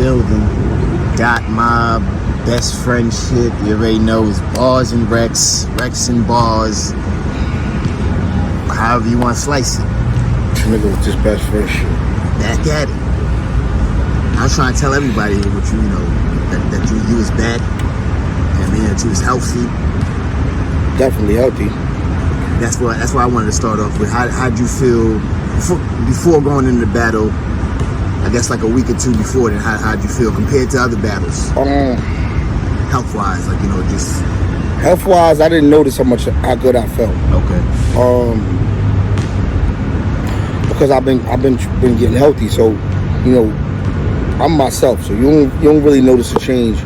building. Got my best friend shit. You already know it's bars and Rex and bars. However you want to slice it. Nigga with this best friend shit. Back at it. I was trying to tell everybody what you know that you was back. I mean that you was healthy. Definitely healthy. That's why I wanted to start off with. How'd you feel before going into the battle? I guess like a week or two before then. How'd you feel compared to other battles? Health wise, like just health wise, I didn't notice how good I felt. Okay. Because I've been getting healthy, so I'm myself. So you don't really notice a change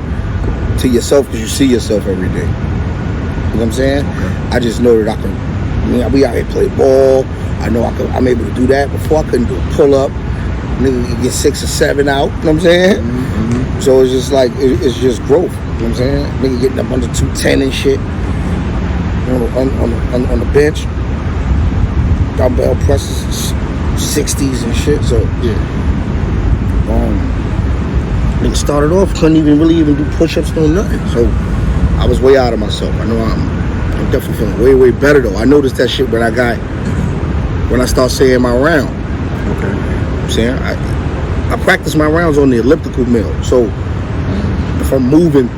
to yourself because you see yourself every day. You know what I'm saying? Okay. I just know that I can. We out here play ball. I know I'm able to do that. Before I couldn't do a pull up. Nigga can get 6 or 7 out. You know what I'm saying? Mm-hmm. So it's just like it's just growth. You know what I'm saying? Nigga getting up under 210 and shit on the bench. Dumbbell presses 60s and shit. So yeah. Nigga started off couldn't even do push-ups, no nothing. So I was way out of myself. I know I'm definitely feeling way better though. I noticed that shit when I start saying my round. Okay. You know what I'm saying? I practice my rounds on the elliptical mill. So if I'm moving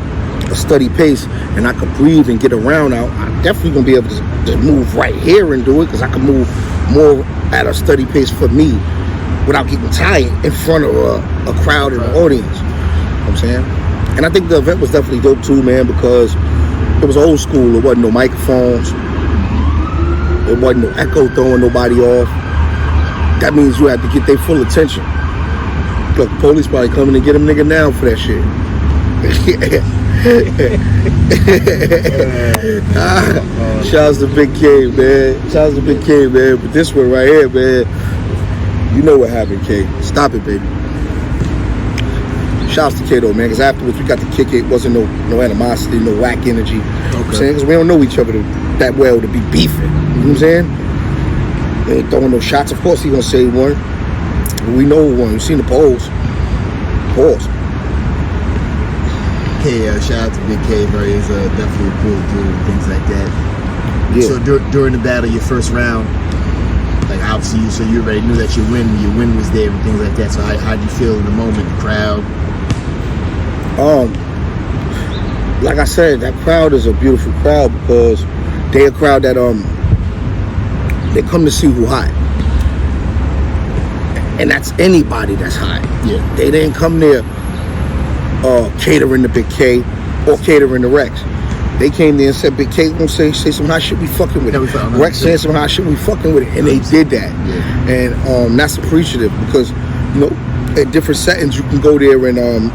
a steady pace and I can breathe and get a round out, I'm definitely gonna be able to just move right here and do it because I can move more at a steady pace for me without getting tired in front of a crowd and an audience. You know what I'm saying? And I think the event was definitely dope too, man, because it was old school. It wasn't no microphones. It wasn't no echo throwing nobody off. That means you had to get their full attention. Look, police probably coming to get them nigga now for that shit. Shouts to Big K, man. Shouts to Big K, man. But this one right here, man, you know what happened, K. Stop it, baby. Shouts to K though, man, because afterwards we got to kick it. Wasn't no animosity, no whack energy. Okay. You know what I'm saying? Because we don't know each other that well to be beefing. You know what I'm saying? They ain't throwing no shots. Of course he gonna say one. We know one. You seen the polls. Pause. K, shout out to Big K, bro. He's definitely a cool dude, things like that. Yeah. So during the battle, your first round, like obviously you already knew that your win was there and things like that. So how do you feel in the moment, the crowd? Like I said, that crowd is a beautiful crowd because they're a crowd that they come to see who hot. And that's anybody that's hot. Yeah. They didn't come there catering to Big K or catering to Rex. They came there and said, Big K gonna say some hot shit, we fucking with it. Rex saying some hot shit, we fucking with it. And they did that. Yeah. And that's appreciative because, at different settings you can go there and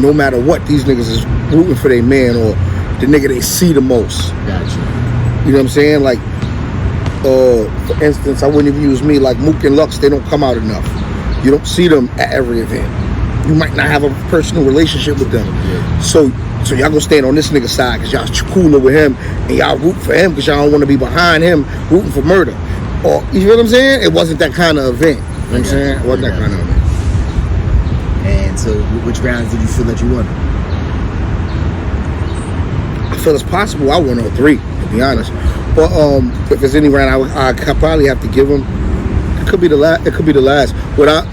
no matter what, these niggas is rooting for their man or the nigga they see the most. Gotcha. You know what I'm saying? Like, for instance, I wouldn't even use me, like Mook and Lux, they don't come out enough. You don't see them at every event. You might not have a personal relationship with them. Yeah. So y'all gonna stand on this nigga side because y'all cooler with him and y'all root for him because y'all don't want to be behind him rooting for murder. Or, you know what I'm saying? It wasn't that kind of event. You know what I'm saying? It wasn't that kind of event. And so which rounds did you feel that you won? I feel it's possible I won all 3, to be honest. But if there's any round I probably have to give him, it could be the last. It could be the last. What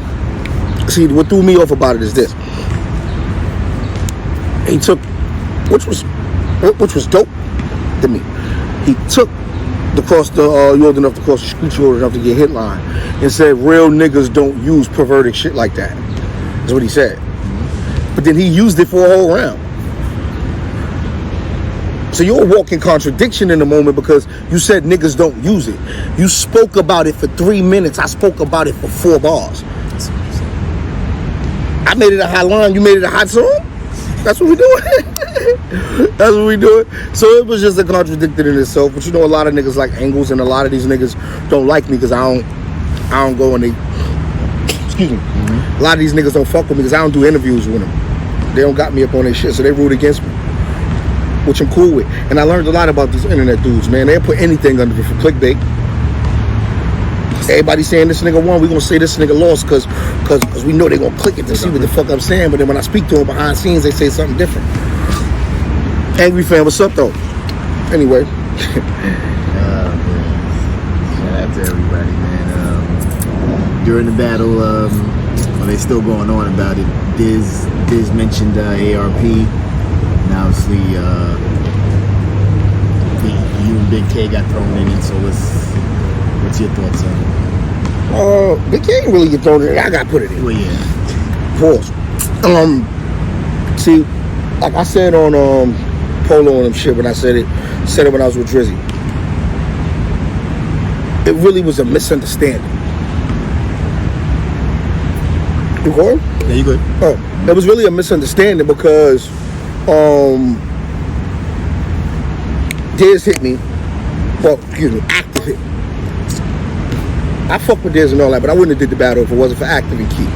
threw me off about it is this. He took, which was dope to me. He took you old enough to cross the street, you old enough to get hit line, and said real niggas don't use perverted shit like that. That's what he said. But then he used it for a whole round. So you're a walking contradiction in the moment because you said niggas don't use it. You spoke about it for 3 minutes. I spoke about it for 4 bars. I made it a hot line. You made it a hot song? That's what we doing. That's what we doing. So it was just a contradiction in itself. But a lot of niggas like angles, and a lot of these niggas don't like me because I don't go and they. Excuse me. Mm-hmm. A lot of these niggas don't fuck with me because I don't do interviews with them. They don't got me up on their shit, so they root against me, which I'm cool with. And I learned a lot about these internet dudes, man. They'll put anything under it for clickbait. Everybody saying this nigga won, we gonna say this nigga lost because Because we know they're going to click it to see what the fuck I'm saying. But then when I speak to them behind the scenes, they say something different. Angry fan, what's up, though? Anyway. Man. Shout out to everybody, man. During the battle, well, they still going on about it. Diz mentioned ARP. And obviously, you and Big K got thrown in it. So what's your thoughts on it? Big K ain't really get thrown in. I got put it in. Well, yeah. Pause. See, like I said on Polo and them shit when I said it when I was with Drizzy. It really was a misunderstanding. You going? Yeah, you good. Oh, it was really a misunderstanding because Diz hit me. Well, excuse me, Active hit me. I fuck with Diz and all that, but I wouldn't have did the battle if it wasn't for Active and Key.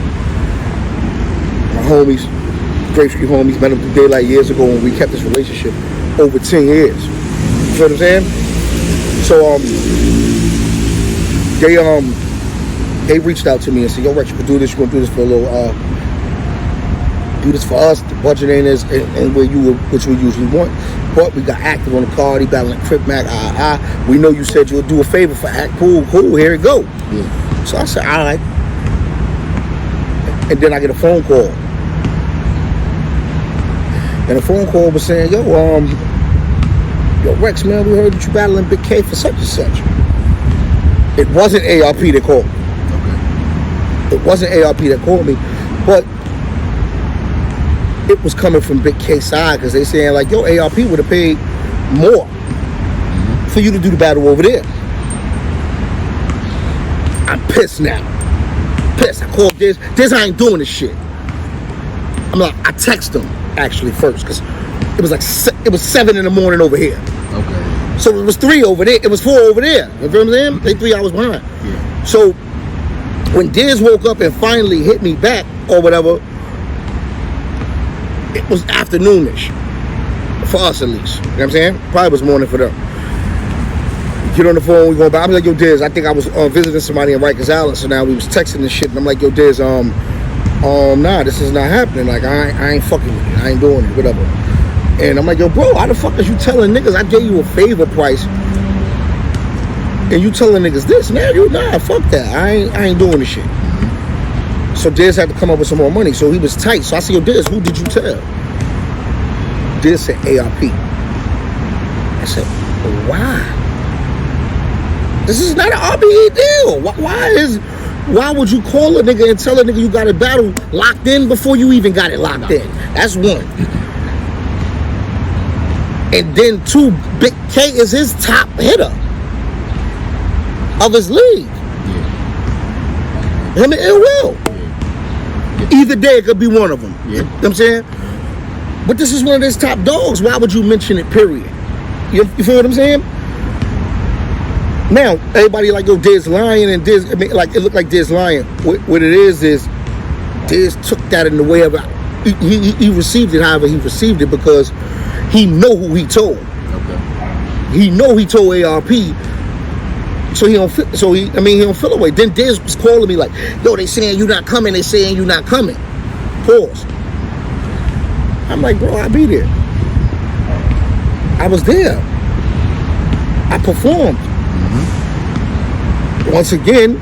My homies, Grape Street homies, met them through Daylight years ago when we kept this relationship over 10 years. You know what I'm saying? So they reached out to me and said, yo, Rex, you can do this, you're gonna do this for a little do this for us, the budget ain't as and where you which we usually want. But we got Active on the card, he battling Crip Mac, we know you said you'll do a favor for Act. Cool, here it go. Yeah. So I said, all right. And then I get a phone call. And the phone call was saying, yo, Rex, man, we heard that you battling Big K for such and such. It wasn't ARP that called me. Okay. It wasn't ARP that called me, but it was coming from Big K's side because they saying like, yo, ARP would have paid more for you to do the battle over there. I'm pissed now. Pissed. I called Diz. Diz, I ain't doing this shit. I'm like, I text him actually first because it was like it was 7 in the morning over here. Okay. So it was 3 over there. It was 4 over there. You feel what I'm saying? They 3 hours behind. Yeah. So when Diz woke up and finally hit me back or whatever, it was afternoonish for us at least. You know what I'm saying? Probably was morning for them. Get on the phone, we going back. I'm like, yo, Diz, I think I was visiting somebody in Rikers Island, so now we was texting and shit, and I'm like, yo, Diz, nah, this is not happening. Like, I ain't fucking with it. I ain't doing it, whatever. And I'm like, yo, bro, how the fuck is you telling niggas I gave you a favor price and you telling niggas this? Nah, fuck that. I ain't doing this shit. So Diz had to come up with some more money, so he was tight. So I said, yo, Diz, who did you tell? Diz said ARP. I said, why? This is not an RBE deal. Why would you call a nigga and tell a nigga you got a battle locked in before you even got it locked in? That's one. And then 2, Big K is his top hitter of his league. Yeah. Him and Ill Will. Yeah. Either day it could be one of them. Yeah. You know what I'm saying? But this is one of his top dogs. Why would you mention it, period? You feel what I'm saying? Now, everybody like, yo, Diz lying and Diz, I mean, like, it looked like Diz lying. What it is Diz took that in the way of, he received it however he received it because he know who he told. Okay. He know he told ARP, so he don't feel away. Then Diz was calling me like, yo, they saying you not coming, they saying you not coming. Pause. I'm like, bro, I'll be there. I was there. I performed. Once again,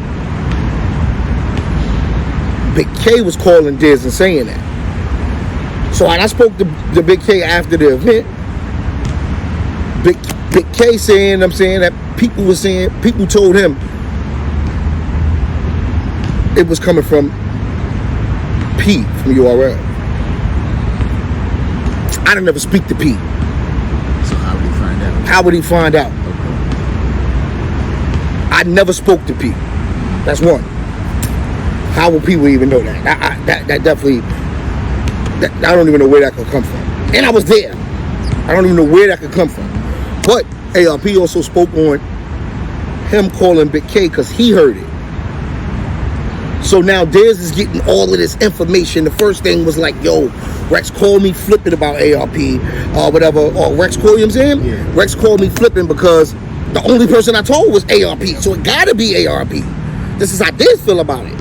Big K was calling Diz and saying that. So when I spoke to Big K after the event, Big K saying, I'm saying that people told him it was coming from P from URL. I didn't ever speak to P. So how would he find out? How would he find out? I never spoke to P. That's one. How will people even know that? That definitely, I don't even know where that could come from. And I was there. I don't even know where that could come from. But ARP also spoke on him calling Big K because he heard it. So now Diz is getting all of this information. The first thing was like, yo, Rex called me flipping about ARP or whatever. Or Rex called, you know what I'm saying? Yeah. Rex called me flipping because the only person I told was ARP. So it gotta be ARP. This is how Diz feel about it.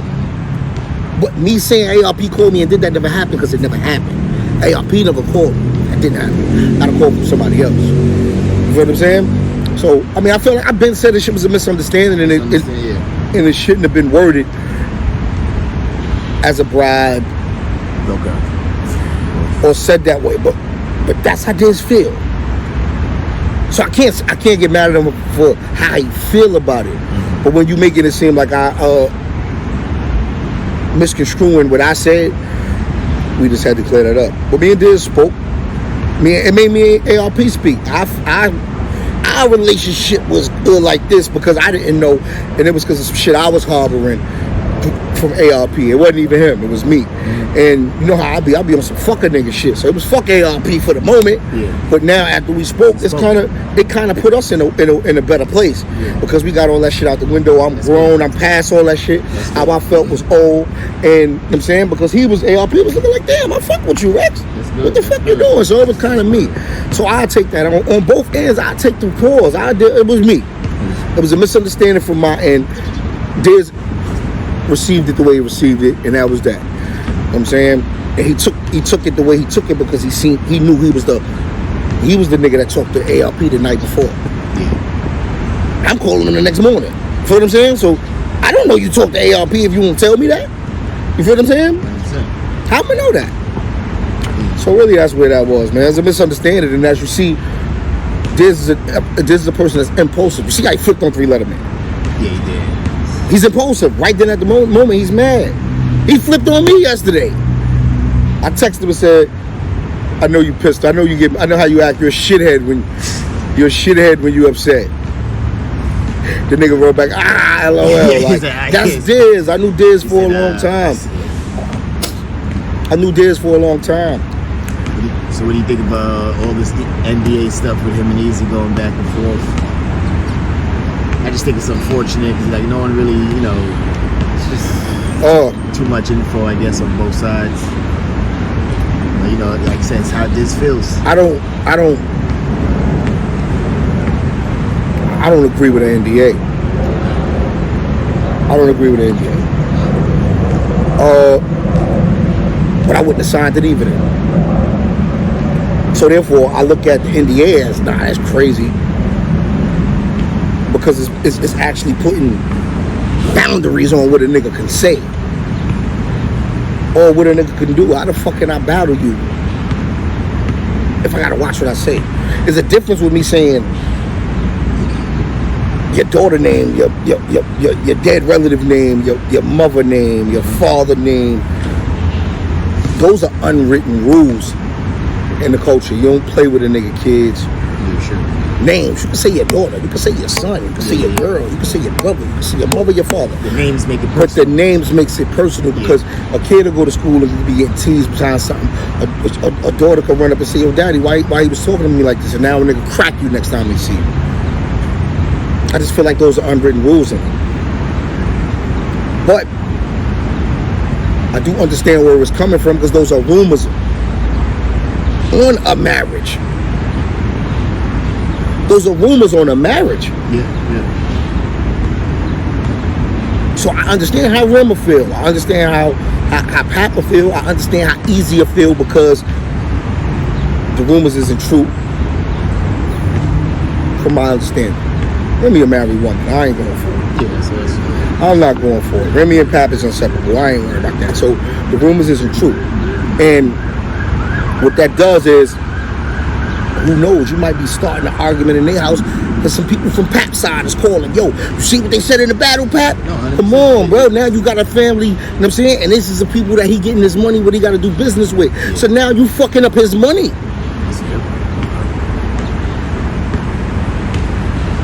But me saying ARP called me and did that never happened because it never happened. ARP never called me. That didn't happen. Got a call from somebody else. You know what I'm saying? So, I mean, I feel like I've been said this shit was a misunderstanding and it shouldn't have been worded as a bribe. Okay. Or said that way. But that's how Diz feel. So I can't get mad at him for how he feel about it. Mm-hmm. But when you making it seem like I misconstruing what I said, we just had to clear that up. But me and Diz spoke. It made me and ARP speak. Our relationship was good like this because I didn't know, and it was because of some shit I was harboring from ARP. It wasn't even him, it was me. Mm-hmm. And you know how I be on some fucking nigga shit. So it was fuck ARP for the moment. Yeah. But now after we spoke, it kind of put us in a better place. Yeah. Because we got all that shit out the window. I'm grown, I'm past all that shit. How I felt was old. And you know what I'm saying? Because he was ARP was looking like, damn, I fuck with you, Rex. What the fuck you doing? So it was kind of me. So I take that on both ends. I take the pause. It was me. It was a misunderstanding from my end. Diz received it the way he received it, and that was that. You know what I'm saying? And he took it the way he took it because he knew he was the nigga that talked to ARP the night before. Yeah. I'm calling him the next morning. You feel what I'm saying? So I don't know you talked to ARP if you won't tell me that. You feel what I'm saying? 100%. How am I know that? So really that's where that was, man. There's a misunderstanding, and as you see, Diz is a person that's impulsive. You see how he flipped on 3-letter man? Yeah, he did. He's impulsive. Right then at the moment, he's mad. He flipped on me yesterday. I texted him and said, I know you pissed. I know how you act. You're a shithead when you upset. The nigga wrote back, LOL. Like, that's Diz. I knew Diz for a long time. So what do you think of all this NBA stuff with him and Eazy going back and forth? I just think it's unfortunate because like no one really, it's just too much info, I guess, on both sides. But, like I said, it's how this feels. I don't agree with the NDA. I don't agree with the NDA. But I wouldn't have signed it either. So therefore, I look at the NDA as, that's crazy. Because it's actually putting boundaries on what a nigga can say. Or what a nigga can do. How the fuck can I battle you if I gotta watch what I say? There's a difference with me saying your daughter name, your dead relative name, your mother name, your father name. Those are unwritten rules in the culture. You don't play with a nigga kids. Yeah, sure. Names. You can say your daughter, you can say your son, you can say your girl, you can say your brother, you can say your mother, your father. The names make it personal. But the names makes it personal because a kid will go to school and be getting teased behind something. A daughter can run up and say, yo, daddy, why he was talking to me like this? And now a nigga crack you next time they see you. I just feel like those are unwritten rules in it. But I do understand where it was coming from because those are rumors on a marriage. Those are rumors on a marriage. Yeah. So I understand how Remy feel. I understand how Papa feel. I understand how Eazy feel because the rumors isn't true. From my understanding. Remy a married woman. I ain't going for it. Yeah, I'm not going for it. Remy and Papoose inseparable. I ain't worried about that. So the rumors isn't true. And what that does is, who knows? You might be starting an argument in their house because some people from Pap's side is calling. Yo, you see what they said in the battle, Pap? No, come on, bro. Now you got a family, you know what I'm saying? And this is the people that he getting his money, what he got to do business with. Yeah. So now you fucking up his money.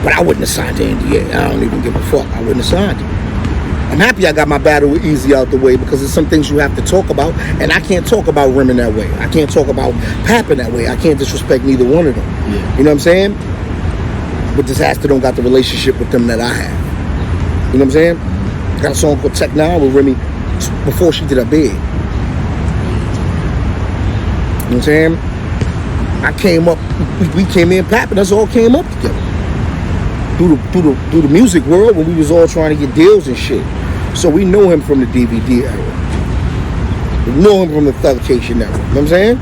But I wouldn't have signed the NDA. I don't even give a fuck. I wouldn't have signed it. I'm happy I got my battle with Eazy out the way because there's some things you have to talk about, and I can't talk about Remy that way. I can't talk about Pap in that way. I can't disrespect neither one of them. Yeah. You know what I'm saying? But Disaster don't got the relationship with them that I have. You know what I'm saying? Got a song called Tech Now with Remy before she did her bid. You know what I'm saying? I came up, we came in, Pap, and us all came up together. Through the music world when we was all trying to get deals and shit. So we know him from the DVD era. Ignore him from the Thug Cation Network. You know what I'm saying?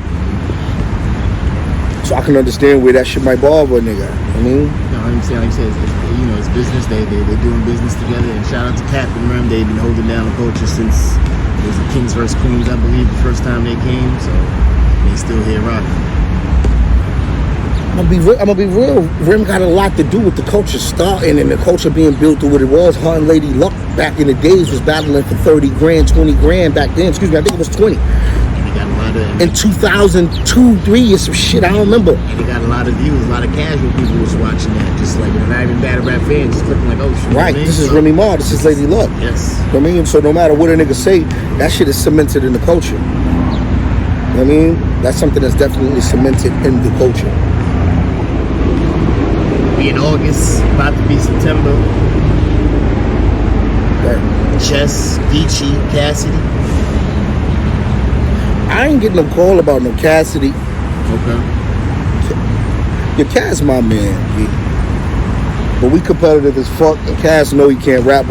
So I can understand where that shit might bother a nigga. I mean, no, I'm saying, like I said, it's business. They're doing business together. And shout out to Cap and Rem. They've been holding down the culture since it was the Kings vs Queens, I believe, the first time they came. So they still here rocking. I'm gonna be real. Rem got a lot to do with the culture starting and the culture being built to what it was. Her and Lady Luck back in the days was battling for 30 grand, 20 grand back then. Excuse me, I think it was 20. And they got a lot of In 2002, 3 or some shit, I don't remember. And they got a lot of views, a lot of casual people was watching that. Just like, not even battle rap fans, just looking like, oh shit. Right, this is Remy Ma, this is Lady Luck. Yes. You know what I mean? So no matter what a nigga say, that shit is cemented in the culture. You know what I mean? That's something that's definitely cemented in the culture. Be in August, about to be September. Right. Chess, Geechee, Cassidy. I ain't getting no call about no Cassidy. Okay. Your Cass my man, B. But we competitive as fuck, and Cass know he can't rap.